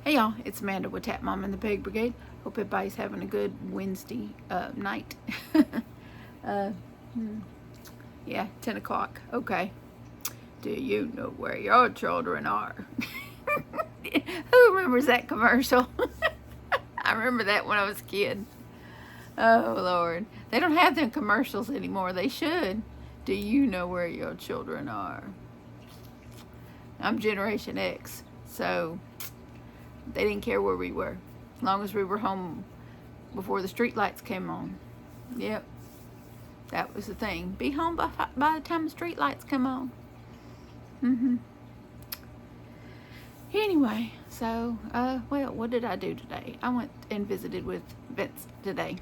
Hey y'all, it's Amanda with Tap Mom and the Peg Brigade. Hope everybody's having a good Wednesday night. Yeah, 10 o'clock. Okay. Do you know where your children are? Who remembers that commercial? I remember that when I was a kid. Oh, Lord. They don't have them commercials anymore. They should. Do you know where your children are? I'm Generation X, so they didn't care where we were, as long as we were home before the street lights came on. Yep, that was the thing. Be home by the time the street lights come on. Anyway, so, well, what did I do today? I went and visited with Vince today.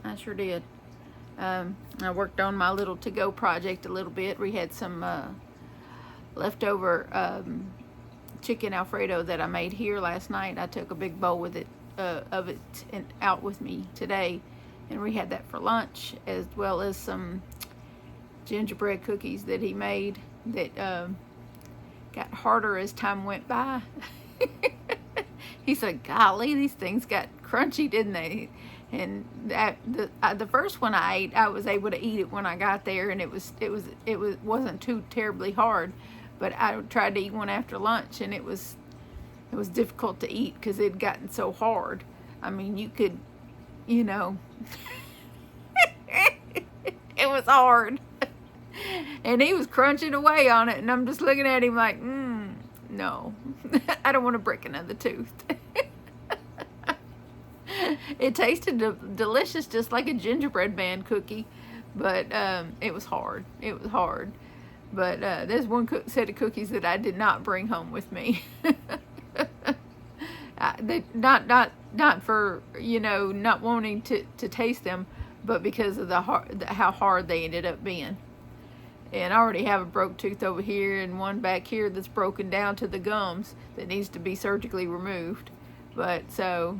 I sure did. I worked on my little to-go project a little bit. We had some leftover chicken Alfredo that I made here last night. I took a big bowl with it of it and out with me today, and we had that for lunch, as well as some gingerbread cookies that he made that got harder as time went by. He said, golly, these things got crunchy, didn't they? And the first one I ate, I was able to eat it when I got there, and it wasn't too terribly hard. But I tried to eat one after lunch, and it was difficult to eat because it had gotten so hard. I mean, you could, you know, it was hard. And he was crunching away on it, and I'm just looking at him like, no, I don't want to break another tooth. It tasted delicious, just like a gingerbread man cookie, but it was hard. It was hard. But there's one set of cookies that I did not bring home with me. Not for, you know, not wanting to taste them, but because of how hard they ended up being. And I already have a broke tooth over here and one back here that's broken down to the gums that needs to be surgically removed. But so,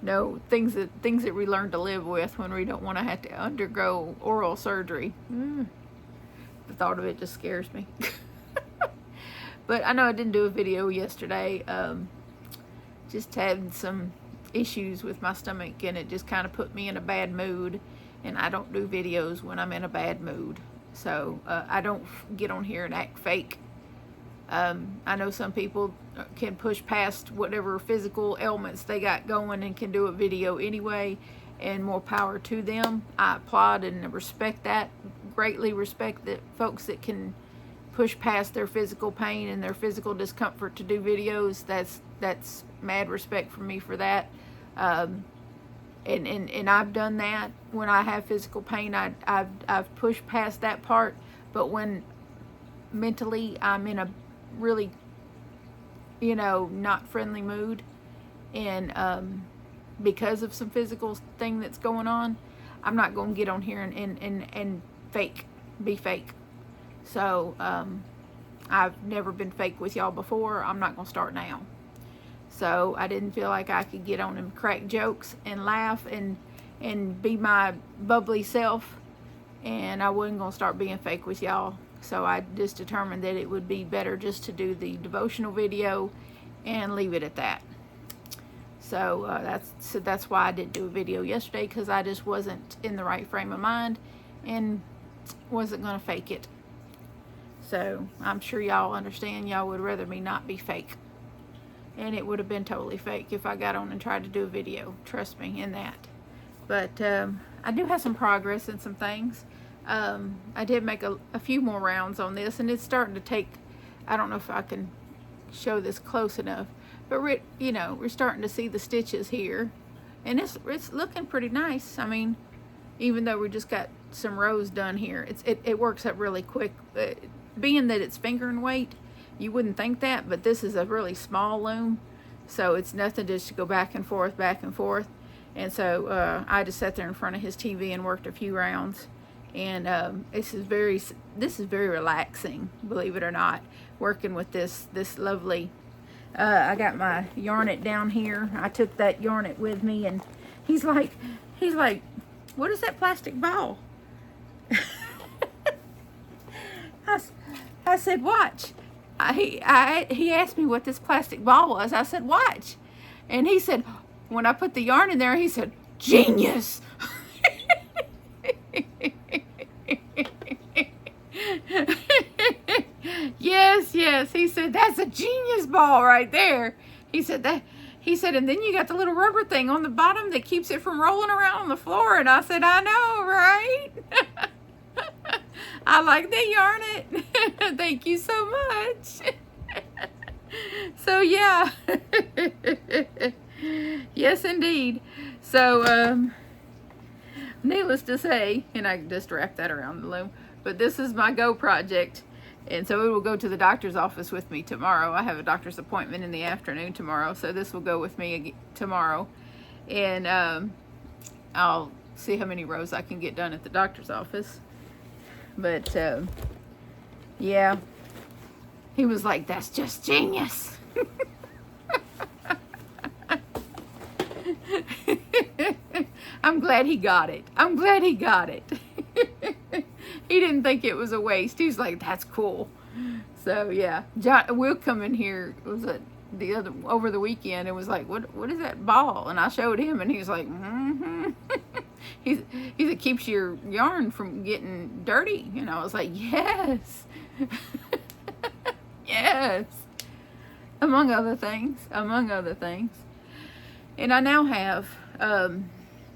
no, things that we learn to live with when we don't want to have to undergo oral surgery. The thought of it just scares me. But I know I didn't do a video yesterday. Just had some issues with my stomach, and it just kind of put me in a bad mood. And I don't do videos when I'm in a bad mood. So I don't get on here and act fake. I know some people can push past whatever physical ailments they got going and can do a video anyway, and more power to them. I applaud and respect that. Greatly respect that folks that can push past their physical pain and their physical discomfort to do videos. That's mad respect for me for that. And I've done that. When I have physical pain, I've pushed past that part. But when mentally I'm in a really, you know, not friendly mood, and because of some physical thing that's going on, I'm not going to get on here and be fake. So I've never been fake with y'all before. I'm not going to start now. So I didn't feel like I could get on and crack jokes and laugh and be my bubbly self, and I wasn't going to start being fake with y'all. So I just determined that it would be better just to do the devotional video and leave it at that. So that's why I didn't do a video yesterday, because I just wasn't in the right frame of mind and wasn't going to fake it. So I'm sure y'all understand. Y'all would rather me not be fake. And it would have been totally fake if I got on and tried to do a video. Trust me in that. But I do have some progress in some things. I did make a few more rounds on this, and it's starting to take, I don't know if I can show this close enough, but we're starting to see the stitches here, and it's looking pretty nice. I mean, even though we just got some rows done here, it works up really quick. Being that it's fingering weight, you wouldn't think that, but this is a really small loom, so it's nothing just to go back and forth. And so I just sat there in front of his TV and worked a few rounds, and this is very relaxing, believe it or not, working with this lovely. I got my yarnet down here. I took that yarnet with me, and he's like, what is that plastic ball? I said, watch. he asked me what this plastic ball was. I said, watch. And he said, when I put the yarn in there, he said, genius. Yes. He said, that's a genius ball right there. He said, and then you got the little rubber thing on the bottom that keeps it from rolling around on the floor. And I said, I know, right? I like that yarn it. Thank you so much. So yeah. Yes, indeed. So, needless to say, and I just wrapped that around the loom, but this is my go project. And so it will go to the doctor's office with me tomorrow. I have a doctor's appointment in the afternoon tomorrow, so this will go with me tomorrow. And I'll see how many rows I can get done at the doctor's office. But yeah, he was like, that's just genius. I'm glad he got it. I'm glad he got it. He didn't think it was a waste. He was like, that's cool. So yeah, Will come in here, was it over the weekend, and was like, what is that ball? And I showed him, and he was like, he said, it keeps your yarn from getting dirty. And I was like, yes. Yes. Among other things. And I now have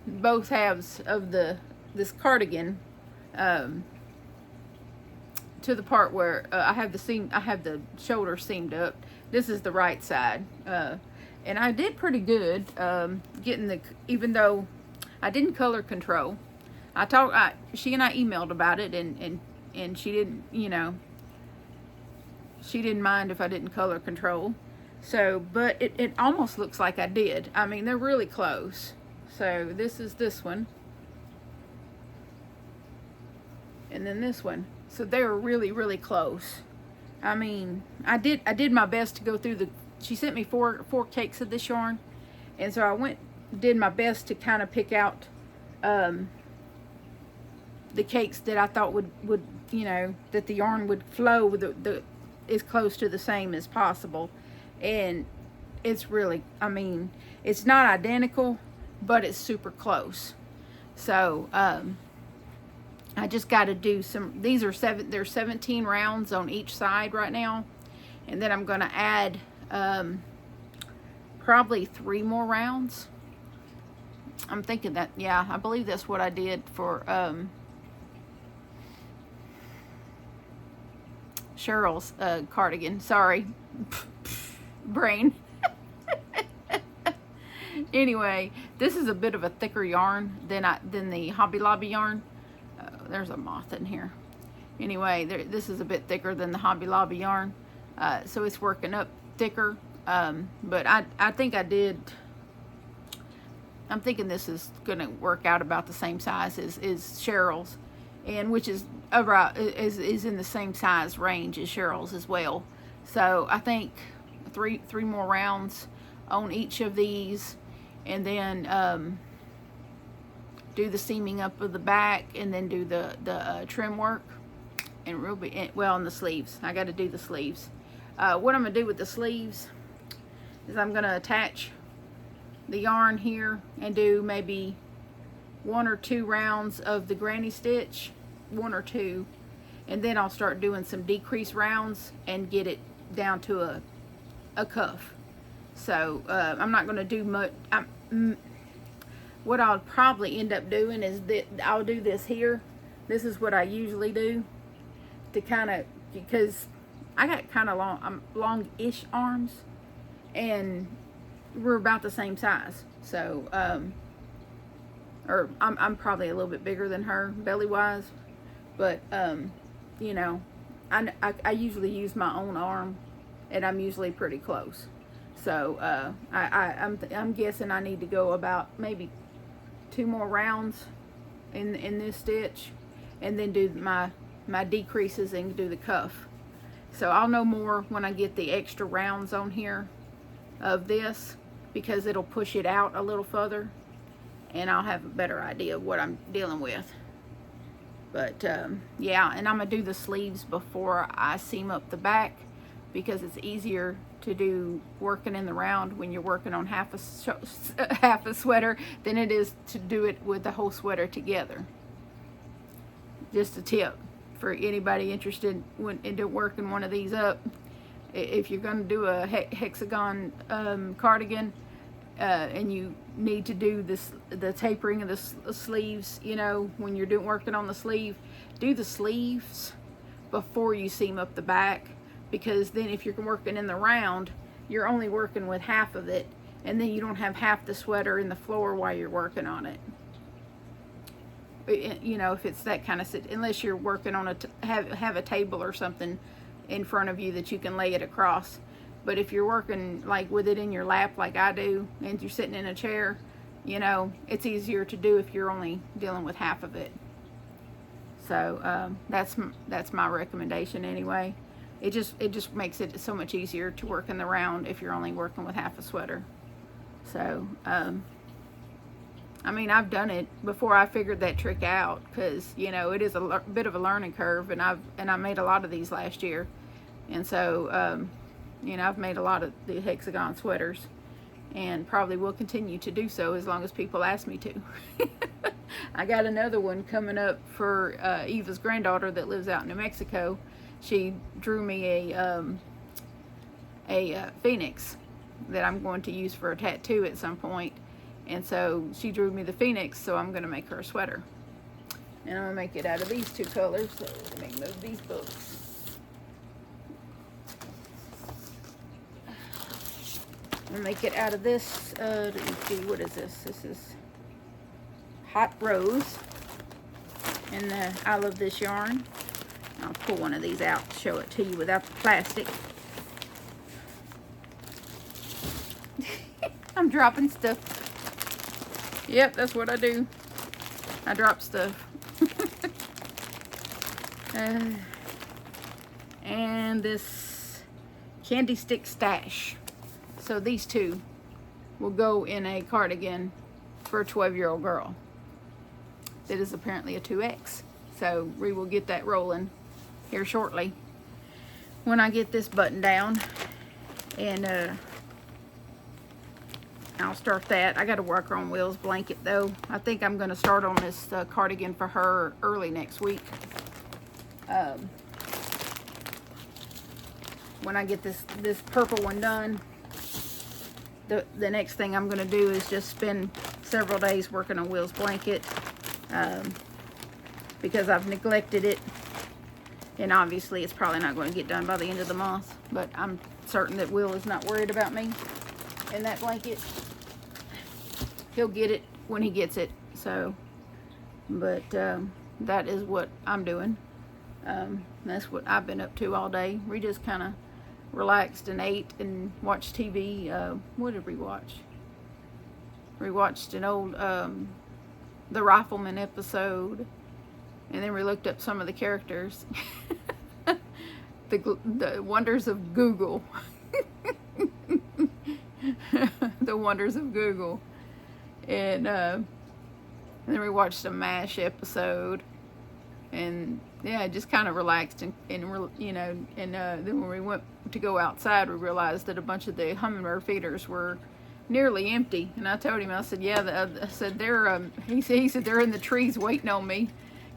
both halves of this cardigan to the part where I have the shoulder seamed up. This is the right side, and I did pretty good getting even though I didn't color control. She and I emailed about it, and she didn't, she didn't mind if I didn't color control. So, but it almost looks like I did. I mean, they're really close. So this is this one, and then this one. So they're really, really close. I mean, I did my best to go through she sent me four cakes of this yarn, and so I did my best to kind of pick out the cakes that I thought would that the yarn would flow with as close to the same as possible. And it's really, I mean, it's not identical, but it's super close. So I just got to do there's 17 rounds on each side right now, and then I'm going to add probably 3 more rounds. I'm thinking that, yeah, I believe that's what I did for Cheryl's cardigan. Sorry, brain. Anyway, this is a bit of a thicker yarn than the Hobby Lobby yarn. There's a moth in here. Anyway, this is a bit thicker than the Hobby Lobby yarn, so it's working up thicker. But I think I'm thinking this is going to work out about the same size as Cheryl's, and which is is in the same size range as Cheryl's as well. So I think three more rounds on each of these, and then do the seaming up of the back, and then do the trim work, and and the sleeves. I got to do the sleeves. What I'm gonna do with the sleeves is I'm gonna attach the yarn here and do maybe 1 or 2 rounds of the granny stitch, 1 or 2, and then I'll start doing some decrease rounds and get it down to a cuff. So I'm not going to do much. What I'll probably end up doing is that I'll do this here. This is what I usually do to kind of, because I got kind of long-ish arms, and we're about the same size. So or I'm probably a little bit bigger than her belly wise, but you know, I usually use my own arm, and I'm usually pretty close. So I'm guessing I need to go about maybe 2 more rounds in this stitch, and then do my decreases and do the cuff. So I'll know more when I get the extra rounds on here of this, because it'll push it out a little further, and I'll have a better idea of what I'm dealing with. But yeah, and I'm gonna do the sleeves before I seam up the back, because it's easier to do working in the round when you're working on half a sweater than it is to do it with the whole sweater together. Just a tip for anybody interested into working one of these up. If you're going to do a hexagon cardigan, and you need to do the tapering of the sleeves, you know, when you're working on the sleeve, do the sleeves before you seam up the back, because then if you're working in the round, you're only working with half of it, and then you don't have half the sweater in the floor while you're working on it. You know, if it's that kind of unless you're working on have a table or something in front of you that you can lay it across. But if you're working like with it in your lap like I do, and you're sitting in a chair, you know, it's easier to do if you're only dealing with half of it. So that's my recommendation anyway. It just makes it so much easier to work in the round if you're only working with half a sweater. So I mean, I've done it before I figured that trick out, because you know it is a bit of a learning curve, and I made a lot of these last year, and so you know, I've made a lot of the hexagon sweaters, and probably will continue to do so as long as people ask me to. I got another one coming up for Eva's granddaughter that lives out in New Mexico. She drew me a phoenix that I'm going to use for a tattoo at some point. And so she drew me the phoenix, so I'm going to make her a sweater. And I'm going to make it out of these two colors. So let me move these books. I'm going to make it out of this, let me see, what is this? This is Hot Rose. And I love this yarn. I'll pull one of these out to show it to you without the plastic. I'm dropping stuff. Yep, that's what I do. I drop stuff. And this candy stick stash. So these two will go in a cardigan for a 12-year-old girl. That is apparently a 2X. So we will get that rolling here shortly when I get this button down. And I'll start that. I got to work on Will's blanket though. I think I'm going to start on this cardigan for her early next week. When I get this purple one done, the next thing I'm going to do is just spend several days working on Will's blanket, because I've neglected it, and obviously it's probably not going to get done by the end of the month, but I'm certain that Will is not worried about me in that blanket. He'll get it when he gets it. So, but that is what I'm doing. That's what I've been up to all day. We just kind of relaxed and ate and watched TV. What did we watch? We watched an old The Rifleman episode, and then we looked up some of the characters. the wonders of Google. The wonders of Google. And then we watched a MASH episode, and yeah, just kind of relaxed and you know, and then when we went to go outside, we realized that a bunch of the hummingbird feeders were nearly empty. And I told him, I said, yeah, I said they're he said they're in the trees waiting on me,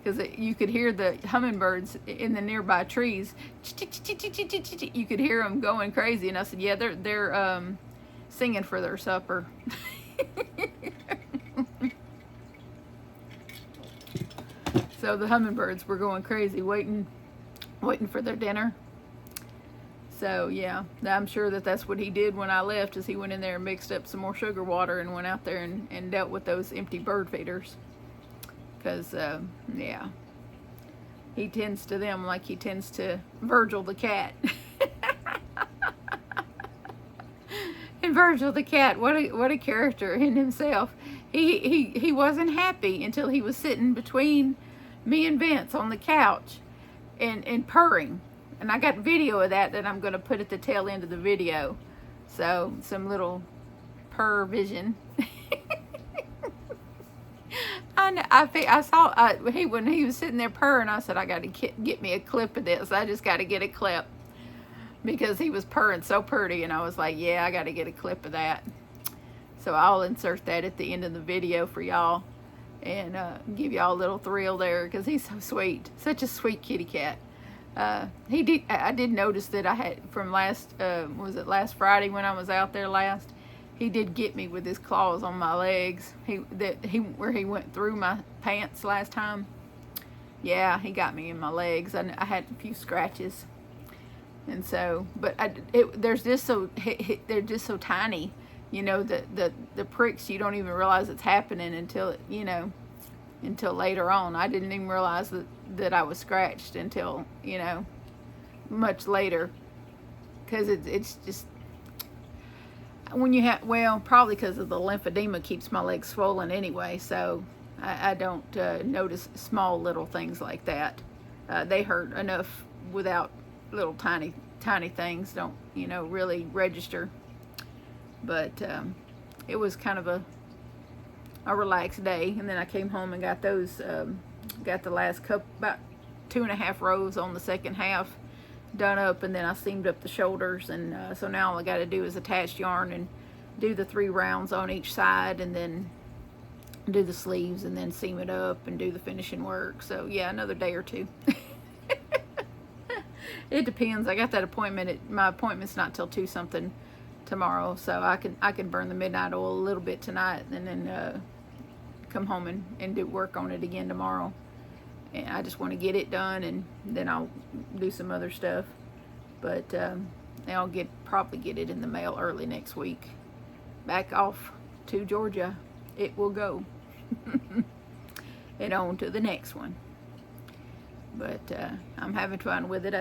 because you could hear the hummingbirds in the nearby trees. You could hear them going crazy. And I said, yeah, they're singing for their supper. So the hummingbirds were going crazy, waiting for their dinner. So yeah, I'm sure that's what he did when I left, is he went in there and mixed up some more sugar water and went out there and dealt with those empty bird feeders. Because yeah, he tends to them like he tends to Virgil the cat. And Virgil the cat, what a character in himself. He wasn't happy until he was sitting between me and Vince on the couch and purring. And I got video of that I'm going to put at the tail end of the video. So some little purr vision. I saw when he was sitting there purring, I said, I got to get me a clip of this. I just got to get a clip. because he was purring so pretty, and I was like, yeah, I got to get a clip of that. So I'll insert that at the end of the video for y'all, and give y'all a little thrill there, because he's so sweet. Such a sweet kitty cat. I did notice that I had, from last, was it last Friday when I was out there last, he did get me with his claws on my legs. Where he went through my pants last time. Yeah, he got me in my legs. I had a few scratches. And so, but they're just so tiny, you know, the pricks, you don't even realize it's happening until, you know, until later on. I didn't even realize that I was scratched until, you know, much later, because it's just, when you have, well, probably because of the lymphedema keeps my legs swollen anyway, so I don't notice small little things like that. They hurt enough without little tiny things, don't, you know, really register. But it was kind of a relaxed day, and then I came home and got those, got the last couple, about 2.5 rows on the second half done up, and then I seamed up the shoulders, and so now all I got to do is attach yarn and do the 3 rounds on each side, and then do the sleeves, and then seam it up and do the finishing work. So yeah, another day or two. It depends. I got that appointment. My appointment's not till 2 something tomorrow, so I can burn the midnight oil a little bit tonight, and then come home and do work on it again tomorrow. And I just want to get it done, and then I'll do some other stuff. But I'll probably get it in the mail early next week. Back off to Georgia it will go. And on to the next one. But I'm having fun with it.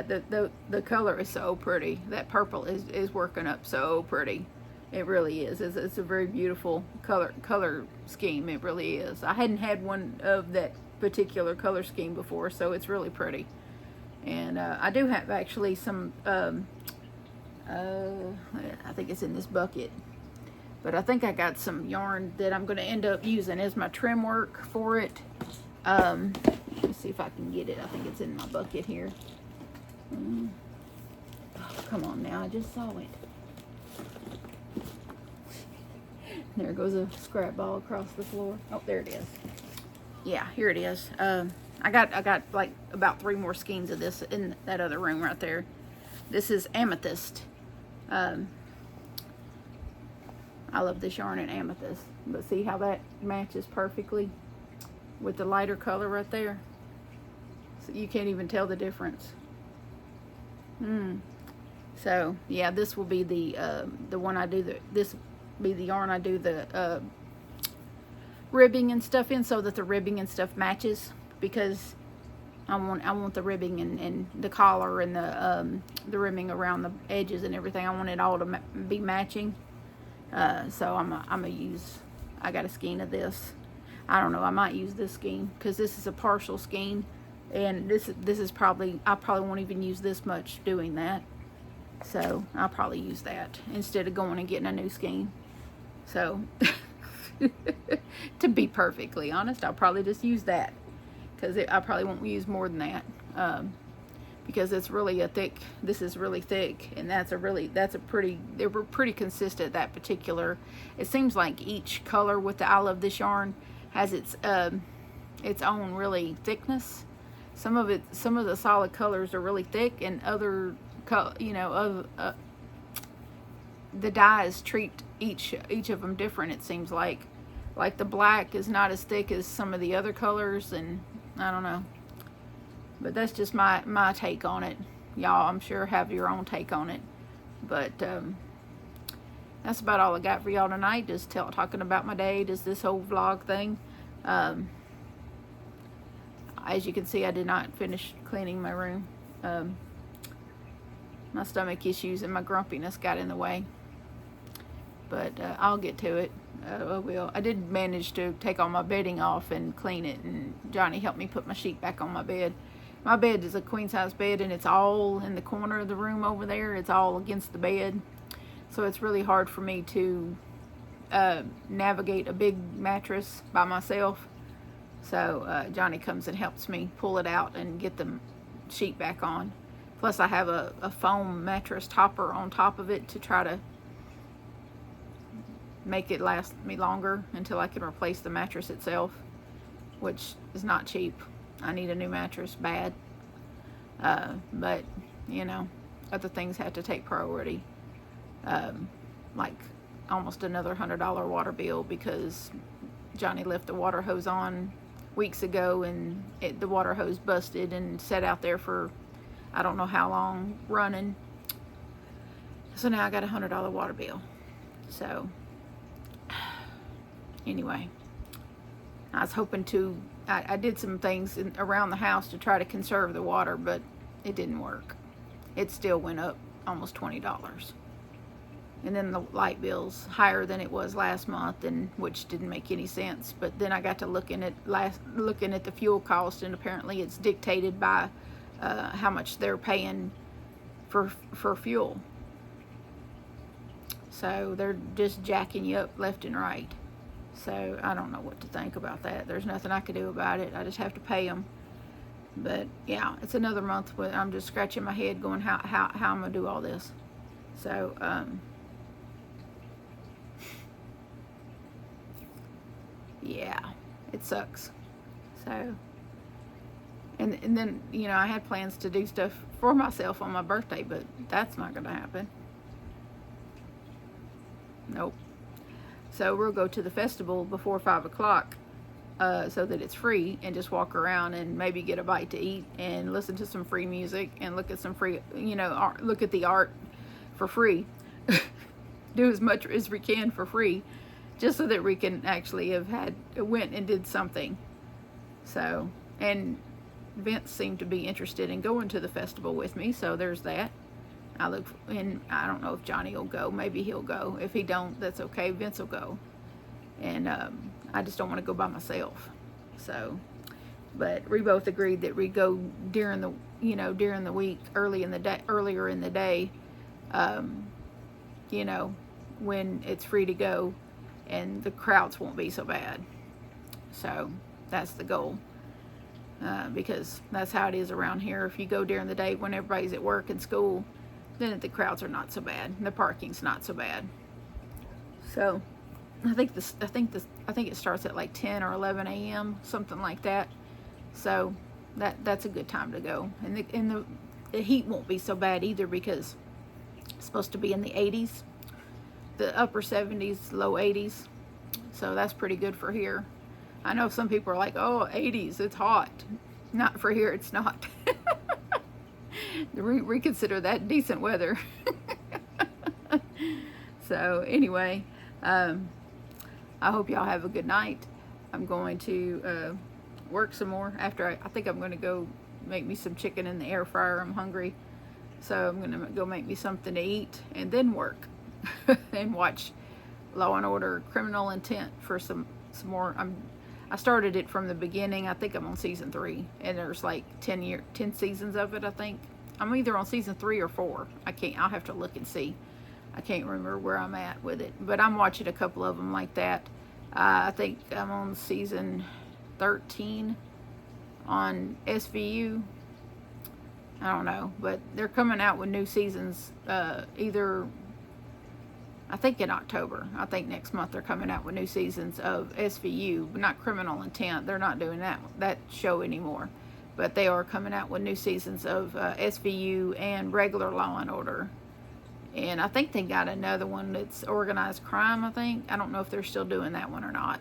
The color is so pretty. That purple is working up so pretty. It really is. It's a very beautiful color scheme. It really is. I hadn't had one of that particular color scheme before, so it's really pretty. And I do have actually some, I think it's in this bucket, but I think I got some yarn that I'm going to end up using as my trim work for it. Let's see if I can get it. I think it's in my bucket here. Oh, come on now, I just saw it. There goes a scrap ball across the floor. Oh, there it is. Yeah, here it is. I got like about 3 more skeins of this in that other room right there. This is amethyst. I love this yarn in amethyst. But see how that matches perfectly with the lighter color right there? So you can't even tell the difference. So yeah, this will be the one I do this will be the yarn I do the ribbing and stuff in, so that the ribbing and stuff matches, because I want the ribbing and the collar and the ribbing around the edges and everything. I want it all to be matching. So I got a skein of this. I don't know, I might use this skein, because this is a partial skein, and this is probably, I probably won't even use this much doing that. So I'll probably use that instead of going and getting a new skein. So to be perfectly honest, I'll probably just use that, because I probably won't use more than that, because it's really a thick, this is really thick, and they were pretty consistent, that particular. It seems like each color with the I Love This yarn has its own really thickness. Some of the solid colors are really thick, and other the dyes treat each of them different. It seems like the black is not as thick as some of the other colors, and I don't know, but that's just my take on it. Y'all, I'm sure, have your own take on it. But that's about all I got for y'all tonight. Just talking about my day, just this whole vlog thing. As you can see, I did not finish cleaning my room. My stomach issues and my grumpiness got in the way, but I'll get to it. I will. I did manage to take all my bedding off and clean it, and Johnny helped me put my sheet back on my bed. My bed is a queen size bed, and it's all in the corner of the room over there. It's all against the bed, so it's really hard for me to navigate a big mattress by myself. So Johnny comes and helps me pull it out and get the sheet back on. Plus I have a foam mattress topper on top of it to try to make it last me longer until I can replace the mattress itself, which is not cheap. I need a new mattress bad. But, you know, other things had to take priority. Like almost another $100 water bill because Johnny left the water hose on weeks ago and the water hose busted and sat out there for I don't know how long running. So now I got a $100 water bill. So anyway, I was hoping to, I did some things around the house to try to conserve the water, but it didn't work. It still went up almost $20. And then the light bill's higher than it was last month, and which didn't make any sense. But then I got to looking at the fuel cost, and apparently it's dictated by how much they're paying for fuel. So they're just jacking you up left and right. So I don't know what to think about that. There's nothing I can do about it. I just have to pay them. But yeah, it's another month where I'm just scratching my head going, how I'm gonna do all this. So yeah, it sucks. So and then, you know, I had plans to do stuff for myself on my birthday, but that's not gonna happen. Nope. So we'll go to the festival before 5 o'clock so that it's free, and just walk around and maybe get a bite to eat and listen to some free music and look at some free, you know, art, look at the art for free. Do as much as we can for free, just so that we can actually went and did something. So, and Vince seemed to be interested in going to the festival with me, so there's that. I don't know if Johnny will go. Maybe he'll go. If he don't, that's okay. Vince will go. And I just don't want to go by myself. So, but we both agreed that we go during the week, earlier in the day, you know, when it's free to go, and the crowds won't be so bad. So that's the goal. Because that's how it is around here. If you go during the day when everybody's at work and school, then the crowds are not so bad. The parking's not so bad. So I think it starts at like 10 or 11 a.m., something like that. So that's a good time to go. And the heat won't be so bad either, because it's supposed to be in the 80s, the upper 70s, low 80s. So that's pretty good for here. I know some people are like, oh, 80s, it's hot. Not for here, it's not. We consider that decent weather. So anyway, I hope y'all have a good night. I'm going to work some more after I think I'm going to go make me some chicken in the air fryer. I'm hungry. So I'm going to go make me something to eat and then work and watch Law and Order Criminal Intent for some more. I started it from the beginning. I think I'm on season 3, and there's like 10 seasons of it, I think. I'm either on season 3 or 4. I'll have to look and see. I can't remember where I'm at with it, but I'm watching a couple of them like that. I think I'm on season 13 on SVU. I don't know, but they're coming out with new seasons either, I think in October. I think next month they're coming out with new seasons of SVU, but not Criminal Intent. They're not doing that show anymore. But they are coming out with new seasons of SVU and regular Law and Order. And I think they got another one that's organized crime, I think. I don't know if they're still doing that one or not.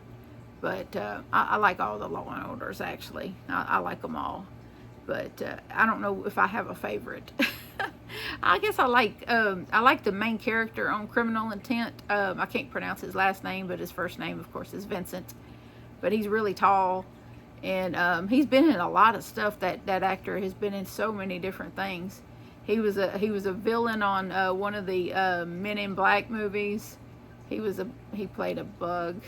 But I like all the Law and Orders, actually. I like them all. But I don't know if I have a favorite. I guess I like the main character on Criminal Intent. I can't pronounce his last name, but his first name, of course, is Vincent. But he's really tall, and he's been in a lot of stuff. That actor has been in so many different things. He was a villain on one of the Men in Black movies. He played a bug,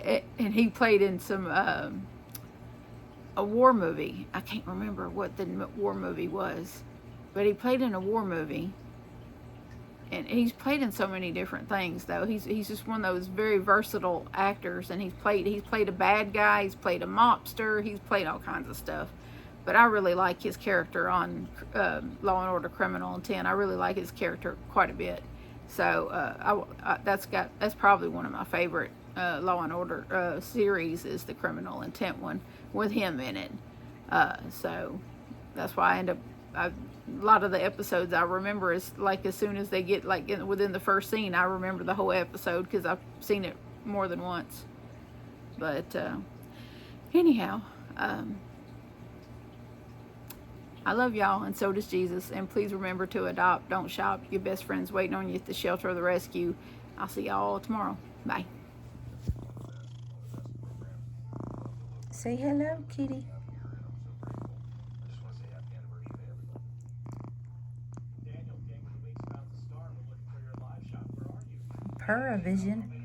and he played in some. A war movie. I can't remember what the war movie was, but he played in a war movie, and he's played in so many different things. Though he's just one of those very versatile actors, and he's played a bad guy, he's played a mobster, he's played all kinds of stuff. But I really like his character on Law and Order: Criminal Intent. I really like his character quite a bit. So that's probably one of my favorite Law and Order series, is the Criminal Intent one with him in it. So that's why I end up, a lot of the episodes I remember is like as soon as they get like within the first scene, I remember the whole episode because I've seen it more than once. But anyhow, I love y'all, and so does Jesus. And please remember to adopt, don't shop. Your best friend's waiting on you at the shelter of the rescue. I'll see y'all tomorrow. Bye. Say hello, kitty. Purr-a-vision.